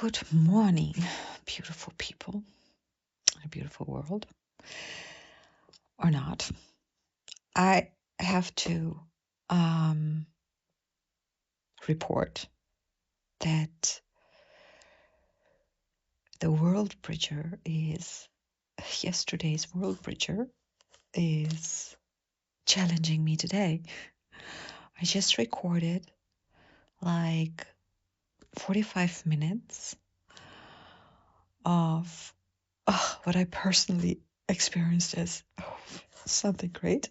Good morning, beautiful people in a beautiful world, or not. I have to report that the World Bridger yesterday's World Bridger is challenging me today. I just recorded like 45 minutes of what I personally experienced as something great.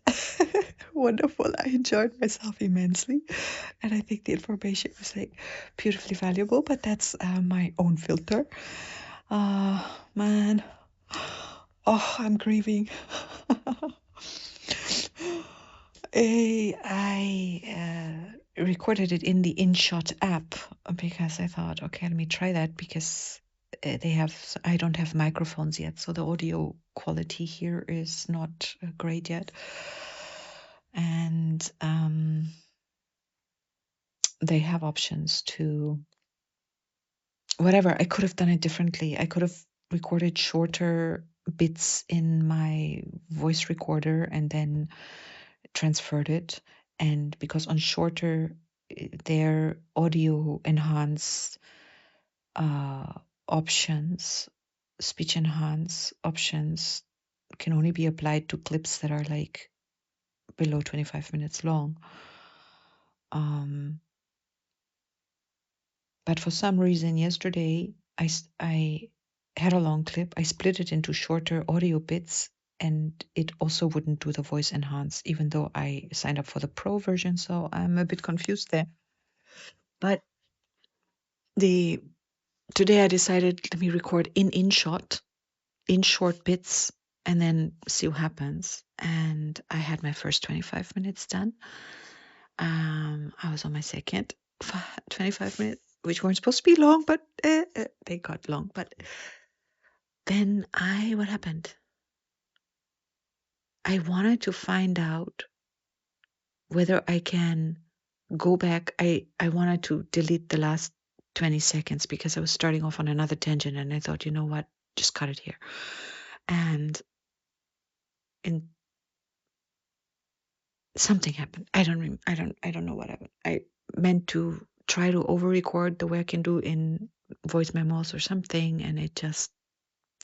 Wonderful. I enjoyed myself immensely. And I think the information was like beautifully valuable, but that's my own filter. Man. Oh, I'm grieving. I recorded it in the InShot app because I thought, okay, let me try that because I don't have microphones yet, so the audio quality here is not great yet. And they have options to whatever. I could have done it differently. I could have recorded shorter bits in my voice recorder and then transferred it. And because on shorter, their audio enhance options, speech enhance options can only be applied to clips that are like below 25 minutes long. But for some reason yesterday, I had a long clip. I split it into shorter audio bits, and it also wouldn't do the voice enhance, even though I signed up for the pro version. So I'm a bit confused there. But today I decided, let me record in InShot, in short bits, and then see what happens. And I had my first 25 minutes done. I was on my second 25 minutes, which weren't supposed to be long, but they got long. But then what happened? I wanted to find out whether I can go back. I wanted to delete the last 20 seconds because I was starting off on another tangent, and I thought, you know what, just cut it here. And something happened. I don't know what happened. I meant to try to over-record the way I can do in voice memos or something, and it just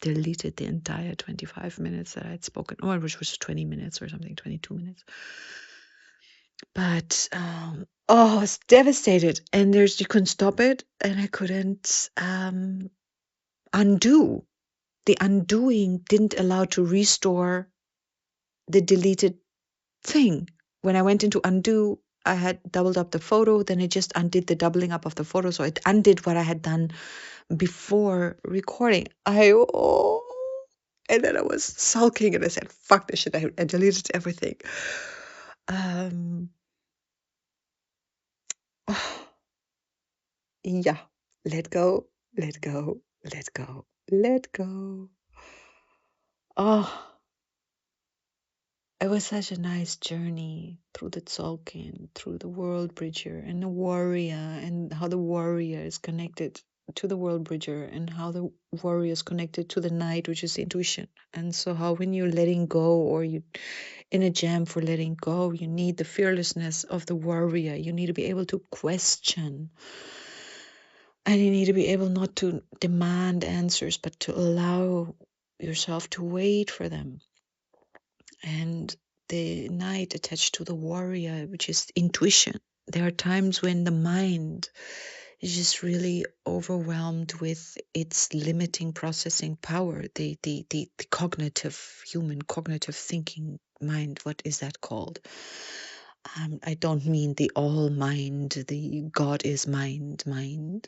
deleted the entire 25 minutes that I had spoken, or which was 20 minutes or something, 22 minutes. But I was devastated, and you couldn't stop it, and I couldn't undo. The undoing didn't allow to restore the deleted thing. When I went into undo, I had doubled up the photo, then it just undid the doubling up of the photo. So it undid what I had done before recording. And then I was sulking and I said, fuck this shit. I deleted everything. Yeah, let go, let go, let go, let go. Oh, it was such a nice journey through the Tzolk'in, through the World Bridger and the warrior, and how the warrior is connected to the World Bridger, and how the warrior is connected to the night, which is intuition. And so how when you're letting go, or you in a jam for letting go, you need the fearlessness of the warrior. You need to be able to question. And you need to be able not to demand answers, but to allow yourself to wait for them. And the night attached to the warrior, which is intuition. There are times when the mind is just really overwhelmed with its limiting processing power, the cognitive, human cognitive thinking mind. What is that called? I don't mean the all mind, the God is mind. And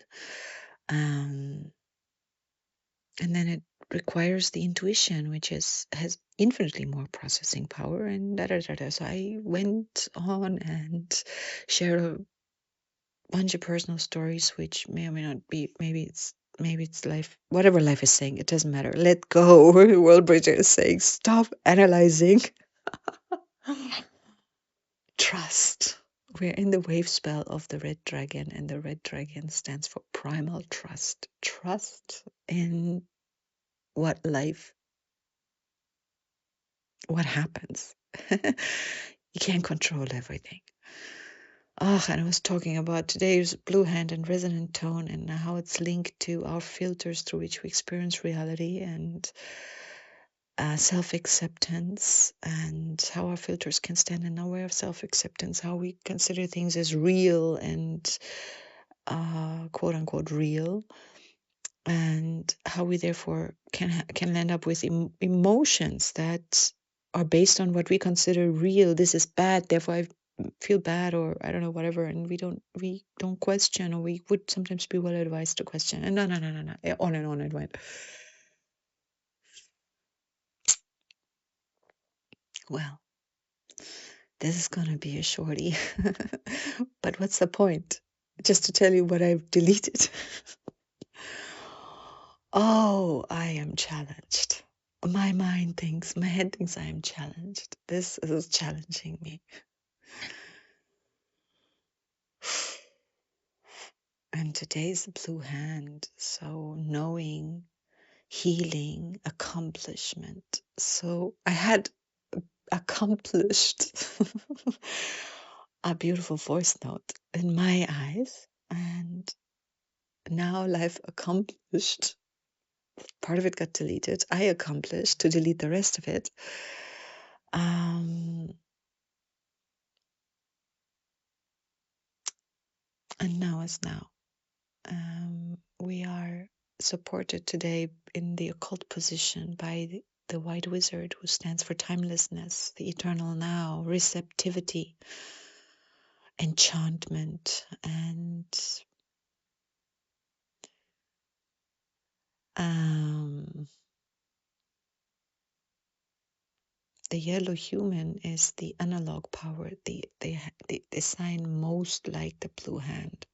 then it requires the intuition, which has infinitely more processing power, and So I went on and shared a bunch of personal stories, which may or may not be. Maybe it's life. Whatever life is saying, it doesn't matter. Let go. World Bridger is saying, stop analyzing. Trust We're in the wave spell of the red dragon, and the red dragon stands for primal trust. Trust in what life, what happens. You can't control everything. Oh, and I was talking about today's blue hand and resonant tone and how it's linked to our filters through which we experience reality and self acceptance, and how our filters can stand in our way of self acceptance, how we consider things as real and quote unquote real, and how we therefore can land up with emotions that are based on what we consider real. This is bad, therefore I feel bad, or I don't know, whatever, and we don't question, or we would sometimes be well advised to question, and no, on and on it went. Well, this is gonna be a shorty. But what's the point? Just to tell you what I've deleted. Oh, I am challenged. My mind thinks, my head thinks I am challenged. This is challenging me. And today's the blue hand. So knowing, healing, accomplishment. So I had accomplished a beautiful voice note in my eyes. And now life accomplished. Part of it got deleted. I accomplished to delete the rest of it. And now is now. We are supported today in the occult position by the white wizard, who stands for timelessness, the eternal now, receptivity, enchantment, and the yellow human is the analog power, the sign most like the blue hand.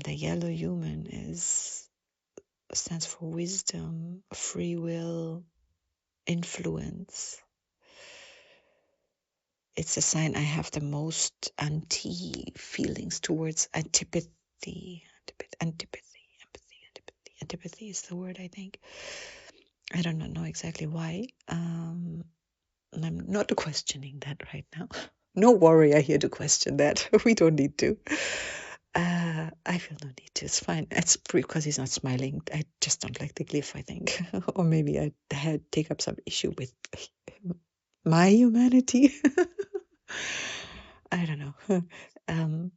The yellow human stands for wisdom, free will, influence. It's a sign I have the most anti feelings towards antipathy. Antipathy is the word, I think. I don't know exactly why. And I'm not questioning that right now. No warrior here to question that. We don't need to. I feel no need to. It's fine. It's because he's not smiling. I just don't like the glyph, I think. Or maybe I had take up some issue with my humanity. I don't know. Um,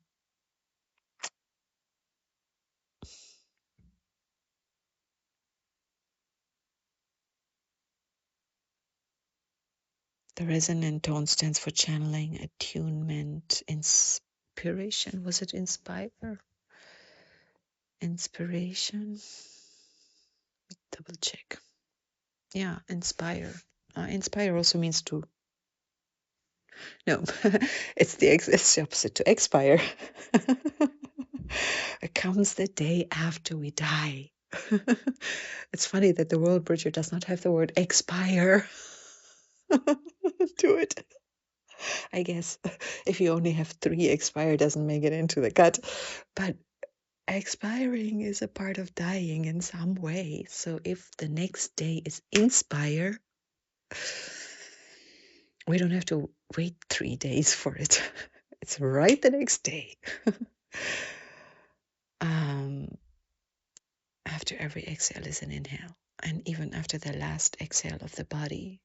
the resonant tone stands for channeling, attunement, inspiration. Was it inspire? Inspiration? Double check. Yeah, inspire. Inspire also means to. No, it's the opposite to expire. It comes the day after we die. It's funny that the World Bridger does not have the word expire to it. I guess if you only have 3, expire doesn't make it into the cut. But expiring is a part of dying in some way. So if the next day is inspire, we don't have to wait 3 days for it. It's right the next day. After every exhale is an inhale. And even after the last exhale of the body,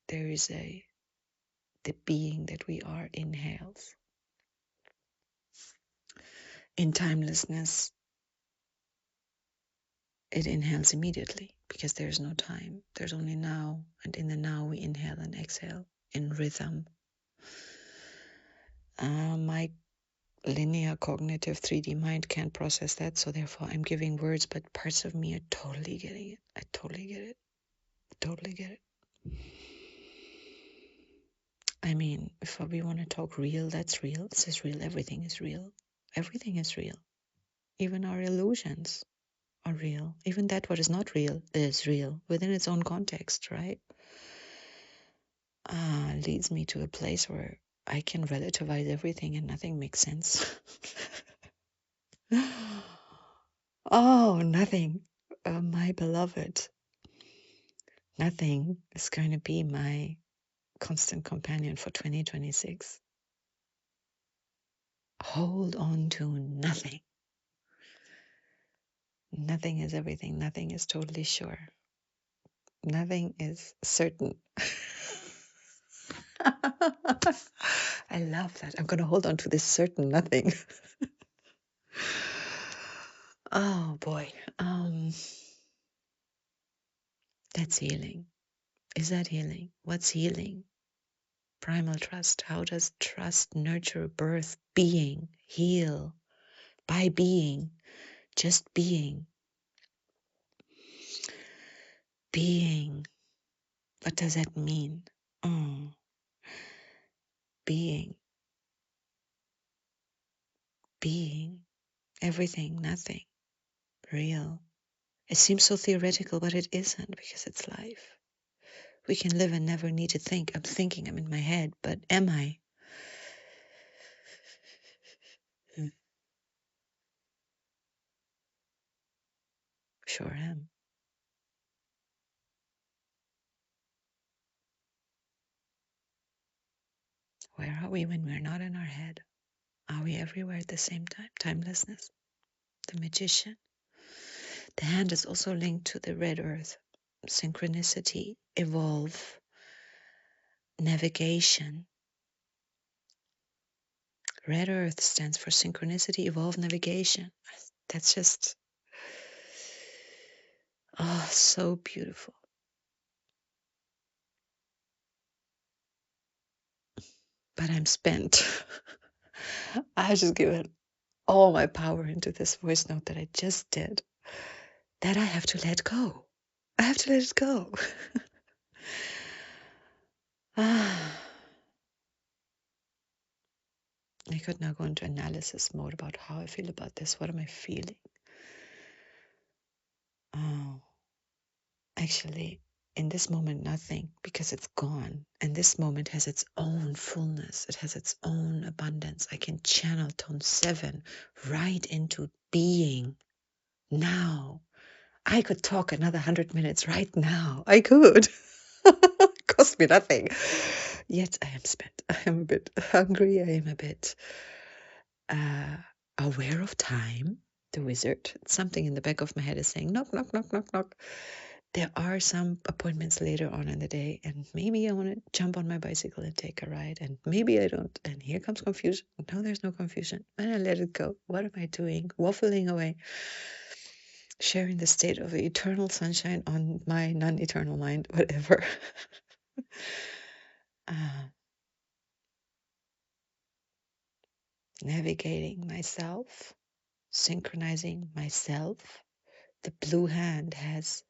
there is the being that we are inhales. In timelessness, it inhales immediately because there's no time. There's only now. And in the now, we inhale and exhale in rhythm. My linear cognitive 3D mind can't process that, so therefore I'm giving words, but parts of me are totally getting it. I totally get it. Totally get it. I mean, if we want to talk real, that's real. This is real. Everything is real. Everything is real. Even our illusions are real. Even that what is not real is real within its own context, right? Leads me to a place where I can relativize everything and nothing makes sense. Oh, nothing. My beloved, nothing is going to be my constant companion for 2026. Hold on to nothing. Nothing is everything. Nothing is totally sure. Nothing is certain. I love that. I'm going to hold on to this certain nothing. Oh boy. That's healing. Is that healing? What's healing? Primal trust. How does trust nurture, birth, being, heal? By being, just being. Being. What does that mean? Oh, being. Being. Everything, nothing. Real. It seems so theoretical, but it isn't because it's life. We can live and never need to think. I'm thinking, I'm in my head, but am I? Sure am. Where are we when we're not in our head? Are we everywhere at the same time? Timelessness. The magician. The hand is also linked to the red earth. Synchronicity, evolve, navigation. Red earth stands for synchronicity, evolve, navigation. That's just, oh, so beautiful. But I'm spent. I just given all my power into this voice note that I just did, that I have to let go. I have to let it go. I could now go into analysis mode about how I feel about this. What am I feeling? Oh, actually, in this moment, nothing, because it's gone. And this moment has its own fullness. It has its own abundance. I can channel tone 7 right into being now. I could talk another 100 minutes right now. I could. Cost me nothing. Yet I am spent. I am a bit hungry. I am a bit uh, aware of time. The wizard. Something in the back of my head is saying, knock, knock, knock, knock, knock. There are some appointments later on in the day, and maybe I want to jump on my bicycle and take a ride, and maybe I don't. And here comes confusion. No, there's no confusion. And I let it go. What am I doing? Waffling away, sharing the state of the eternal sunshine on my non-eternal mind, whatever. uh, Navigating myself, synchronizing myself. The blue hand has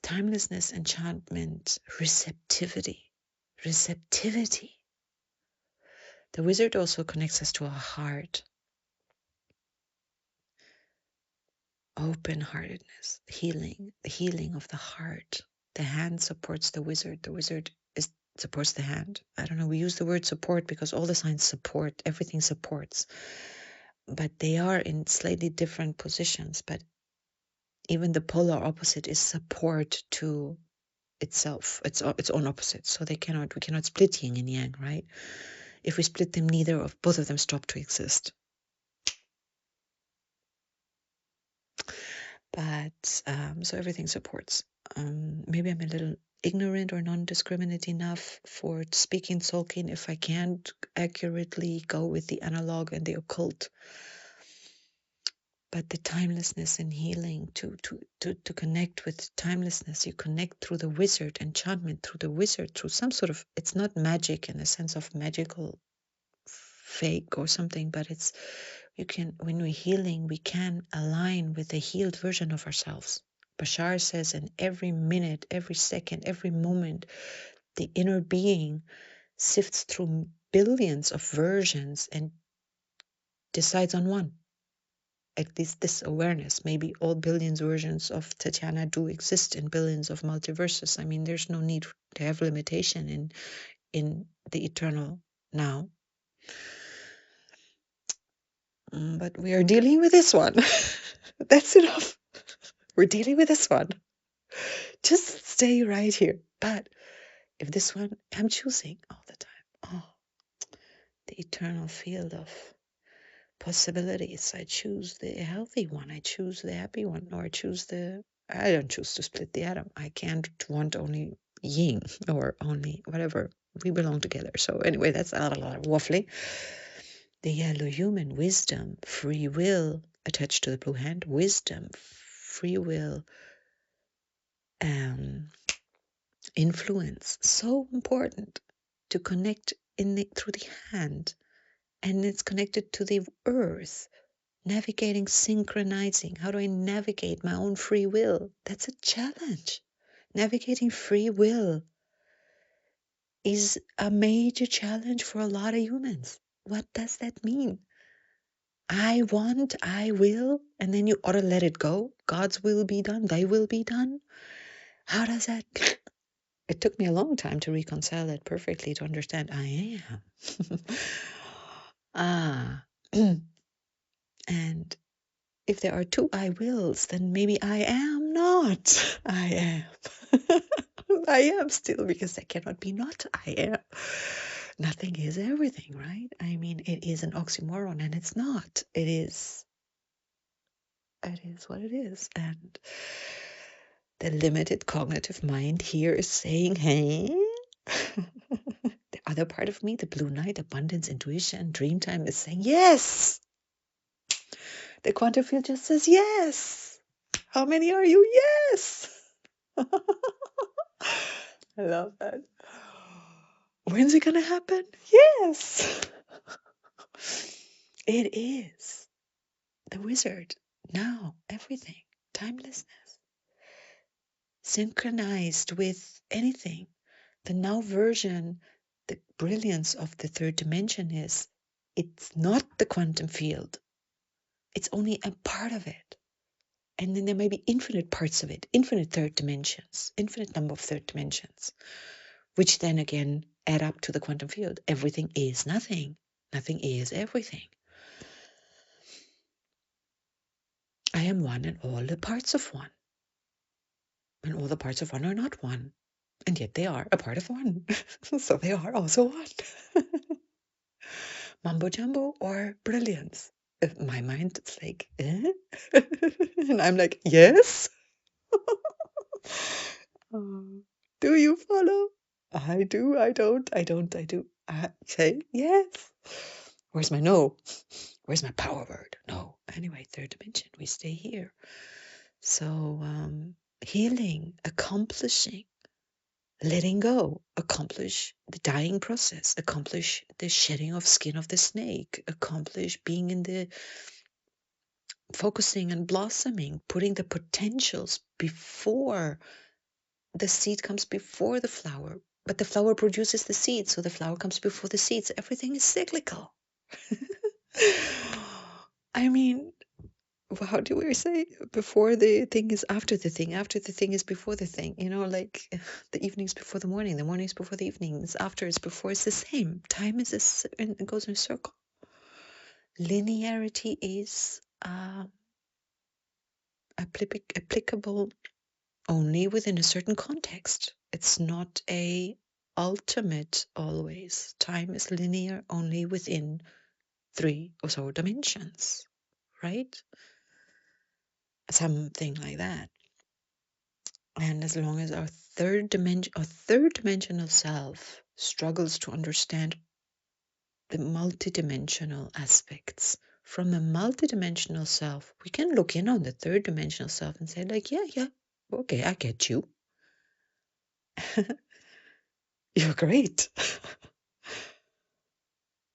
timelessness, enchantment, receptivity. Receptivity. The wizard also connects us to our heart, open-heartedness, healing, the healing of the heart. The hand supports the wizard. The wizard supports the hand. I don't know, we use the word support because all the signs support, everything supports. But they are in slightly different positions. But even the polar opposite is support to itself, its own opposite. So we cannot split yin and yang, right? If we split them, neither of both of them stop to exist. But so everything supports. Maybe I'm a little ignorant or non-discriminate enough for speaking Tolkien if I can't accurately go with the analog and the occult. But the timelessness and healing, to connect with timelessness, you connect through the wizard, enchantment through the wizard, through some sort of, it's not magic in the sense of magical fake or something, but it's, you can, when we're healing, we can align with the healed version of ourselves. Bashar says in every minute, every second, every moment, the inner being sifts through billions of versions and decides on one. At least this awareness. Maybe all billions versions of Tatiana do exist in billions of multiverses. I mean, there's no need to have limitation in the eternal now. But we are dealing with this one. That's enough. We're dealing with this one. Just stay right here. But if this one, I'm choosing all the time. Oh, the eternal field of possibilities. I choose the healthy one. I choose the happy one. Or I don't choose to split the atom. I can't want only yin or only whatever. We belong together. So anyway, that's a lot of waffling. The yellow human, wisdom, free will attached to the blue hand, wisdom, free will, influence. So important to connect through the hand, and it's connected to the earth. Navigating, synchronizing. How do I navigate my own free will? That's a challenge. Navigating free will is a major challenge for a lot of humans. What does that mean? I want, I will, and then you ought to let it go. God's will be done, thy will be done. How does that? It took me a long time to reconcile that perfectly, to understand I am. And if there are two I wills, then maybe I am not. I am. I am still, because I cannot be not I am. Nothing is everything, right? I mean, it is an oxymoron, and it's not. It is what it is. And the limited cognitive mind here is saying, hey, the other part of me, the blue night, abundance, intuition, dream time, is saying, yes. The quantum field just says, yes. How many are you? Yes. I love that. When's it going to happen? Yes. It is the wizard. Now, everything. Timelessness. Synchronized with anything. The now version, the brilliance of the third dimension is it's not the quantum field. It's only a part of it. And then there may be infinite parts of it, infinite third dimensions, infinite number of third dimensions, which then again add up to the quantum field. Everything is nothing. Nothing is everything. I am one and all the parts of one. And all the parts of one are not one. And yet they are a part of one. So they are also one. Mumbo jumbo or brilliance. If my mind is like, eh? And I'm like, yes. Do you follow? I do, I don't, I don't, I do. I say yes. Where's my no? Where's my power word? No. Anyway, third dimension, we stay here. So, healing, accomplishing, letting go, accomplish the dying process, accomplish the shedding of skin of the snake, accomplish being in the focusing and blossoming, putting the potentials before the seed comes before the flower, but the flower produces the seed, so the flower comes before the seeds. Everything is cyclical. I mean, how do we say before the thing is after the thing, after the thing is before the thing? Like the evenings before the mornings before the evenings, after is before. It's the same. Time is and it goes in a circle. Linearity is applicable only within a certain context. It's not a ultimate always. Time is linear only within 3 or so dimensions, right? Something like that. And as long as our third dimensional self struggles to understand the multidimensional aspects, from a multidimensional self, we can look in on the third dimensional self and say, like, yeah, okay, I get you. You're great.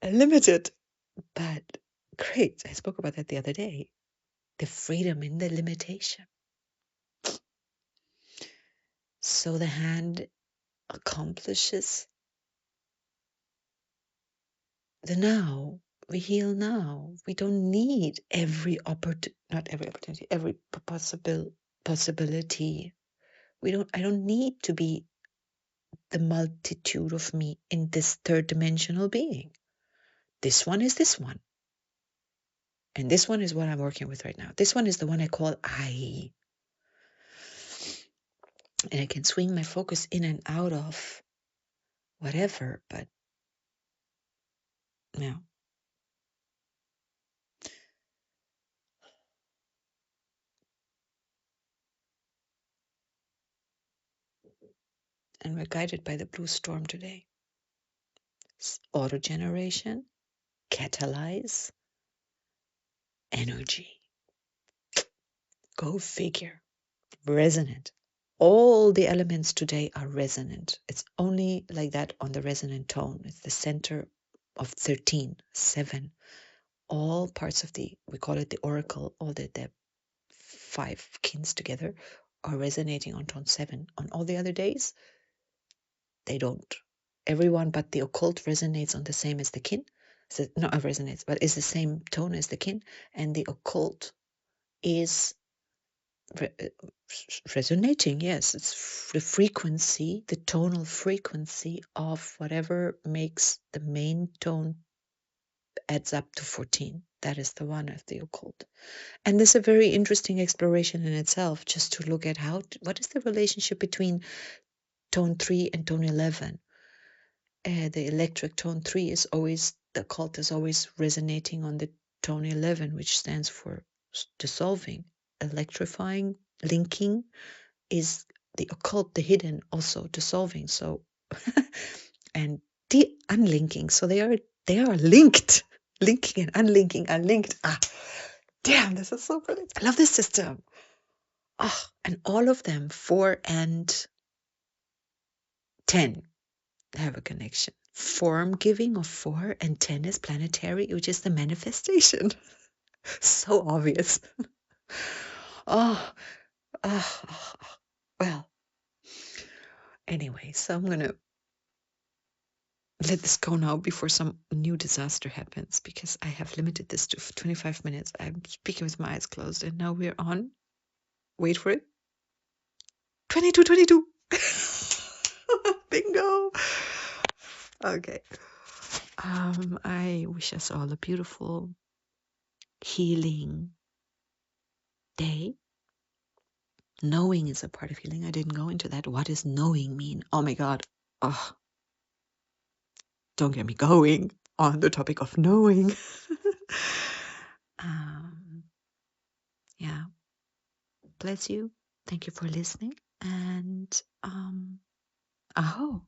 Limited, but great. I spoke about that the other day. The freedom in the limitation. So the hand accomplishes the now. We heal now. We don't need not every opportunity, every possibility. I don't need to be the multitude of me in this third dimensional being. This one is this one. And this one is what I'm working with right now. This one is the one I call I. And I can swing my focus in and out of whatever, but yeah. And we're guided by the blue storm today. Auto generation, catalyze, energy. Go figure. Resonant. All the elements today are resonant. It's only like that on the resonant tone. It's the center of 13, 7. All parts of we call it the oracle, all the 5 kins together are resonating on tone 7. On all the other days, they don't. Everyone but the occult resonates on the same as the kin. So, not resonates, but is the same tone as the kin. And the occult is resonating, yes. It's the frequency, the tonal frequency of whatever makes the main tone adds up to 14. That is the one of the occult. And this is a very interesting exploration in itself, just to look at what is the relationship between tone 3 and tone 11. The electric tone 3 is always, the occult is always resonating on the tone 11, which stands for dissolving, electrifying, linking is the occult, the hidden, also dissolving. So, and unlinking. So they are linked. Linking and unlinking are linked. Ah, damn, this is so brilliant. I love this system. Ah, and all of them, 4 and 10, have a connection. Form giving of 4 and 10 is planetary, which is the manifestation. So obvious. Oh, oh, oh, oh. Well, anyway, so I'm going to let this go now before some new disaster happens, because I have limited this to 25 minutes. I'm speaking with my eyes closed, and now we're on. Wait for it. 22. Bingo. Okay. I wish us all a beautiful, healing day. Knowing is a part of healing. I didn't go into that. What does knowing mean? Oh my God. Oh, don't get me going on the topic of knowing. um, yeah. Bless you. Thank you for listening. And aho.